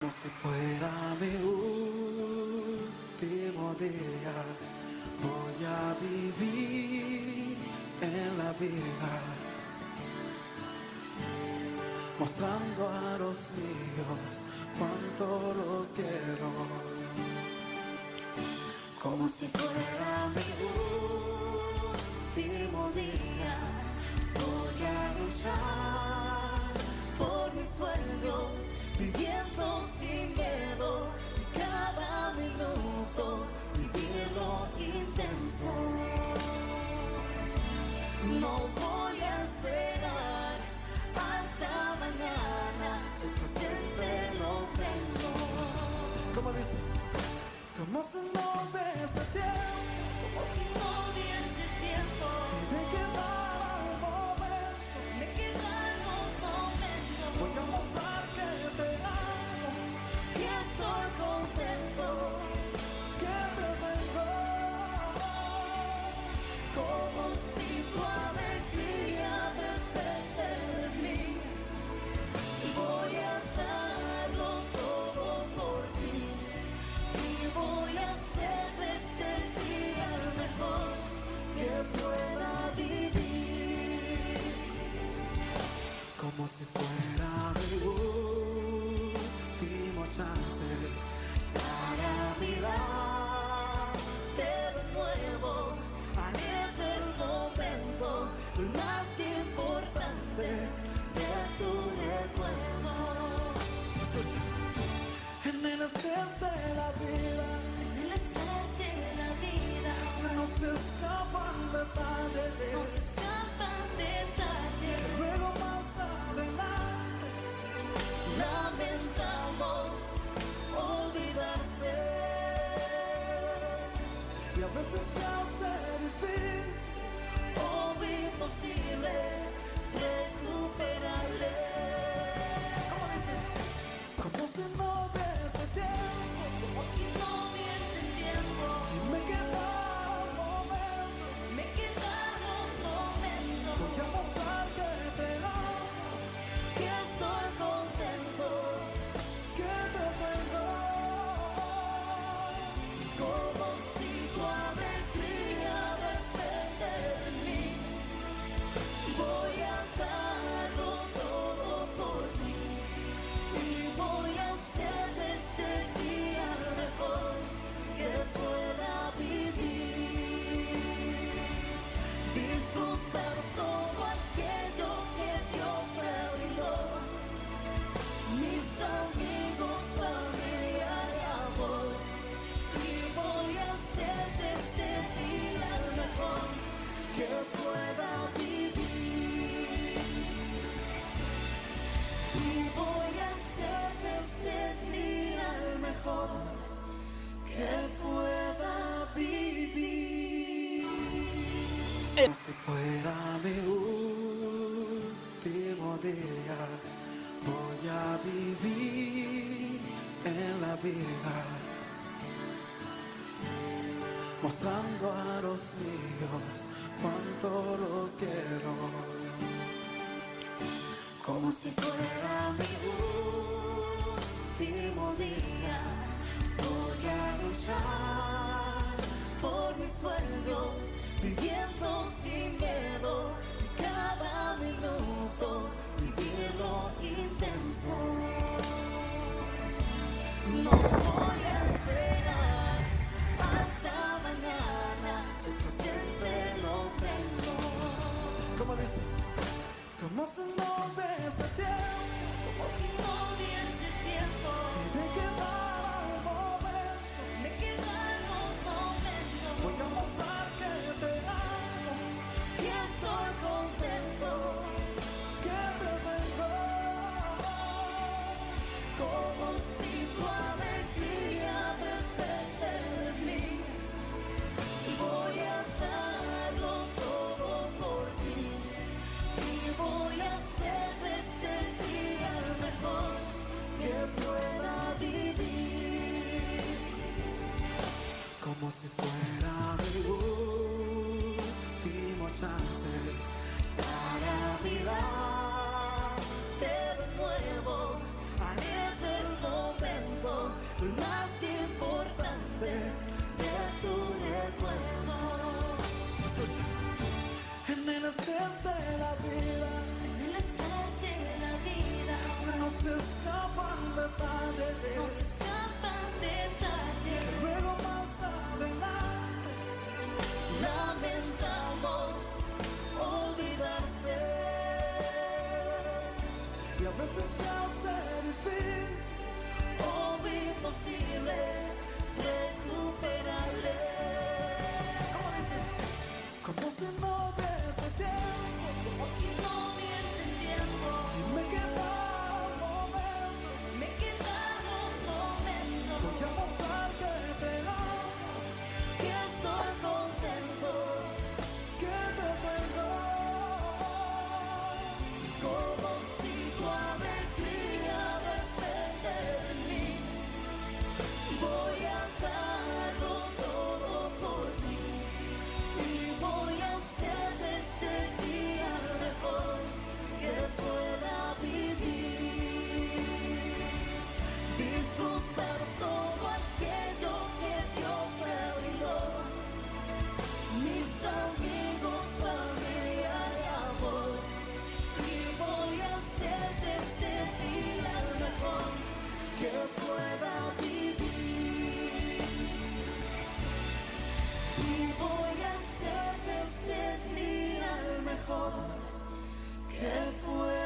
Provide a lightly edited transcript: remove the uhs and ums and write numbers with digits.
Como si fuera mi último día, voy a vivir en la vida, mostrando a los míos cuánto los quiero. Como si fuera mi último día, voy a luchar por mis sueños, viviendo sin miedo, cada minuto vivirlo intenso. No voy a esperar hasta mañana, si el presente lo tengo. ¿Cómo dice? Como si no hubiese tiempo, Como si no hubiese tiempo, y me quedara un momento. me quedara un momento. Voy a mostrar que te amo, Que estoy contento, que te tengo. como si tu alegría depende de mí. Voy a darlo todo por ti, y voy a hacer de este día el mejor que pueda vivir. Como si fuera mi último chance Para mirarte de nuevo, haré del momento más importante de tu recuerdo. Escucha. En el estrés de la vida En el estrés de la vida se nos escapan detalles se nos escapan detalles. que luego más adelante Lamentamos olvidarse. y a veces se hace difícil. O imposible recuperarle. ¿Cómo dice? Como si no hubiese tiempo Como si no hubiese tiempo, y me quedara un momento. me quedara un momento. Voy a mostrar que te amo, Que estoy contento, que te tengo. como si tu alegría depende de mí. Voy a darlo todo por ti, y voy a hacer de este día el mejor que pueda vivir. Disfrutar todo aquello que Dios me brindó, mis amigos, familia y amor. Y voy a hacer de este día el mejor que pueda vivir. Y voy a hacer de este día el mejor que pueda vivir. Como si fuera mi último día, voy a vivir en la vida, mostrando a los míos cuánto los quiero. Como si fuera mi último día, Voy a luchar por mis sueños, viviendo sin miedo, cada minuto vivirlo intenso. No voy a esperar hasta mañana, si el presente lo tengo. ¿cómo dice? Como si no hubiese tiempo Como si no hubiese tiempo, y me quedara un momento. me quedara un momento. Voy a mostrar que te amo, Que estoy contento, que te tengo. como si tu alegría depende de mí. Voy a darlo todo por ti, y voy a hacer de este día el mejor que pueda vivir. Como si fuera mi último chance Para mirarte de nuevo, haré del momento nos escapan detalles. Luego más adelante Lamentamos olvidarse. y a veces se hace difícil O imposible recuperarle. como dice, como si no hubiese tiempo Como si no hubiese tiempo. y me quedara un momento. Me quedaba un momento. Voy a mostrar que te amo, Que estoy contento. que te tengo. Como si tu alegría depende de mí. Voy a darlo todo por ti. Y voy a hacer de este día el mejor que pueda vivir. Disfrutar todo aquello que Dios me brindó. Mis amigos, familia y amor. Y voy a hacer de este día el mejor que pueda vivir. Y voy a hacer de este día el mejor que pueda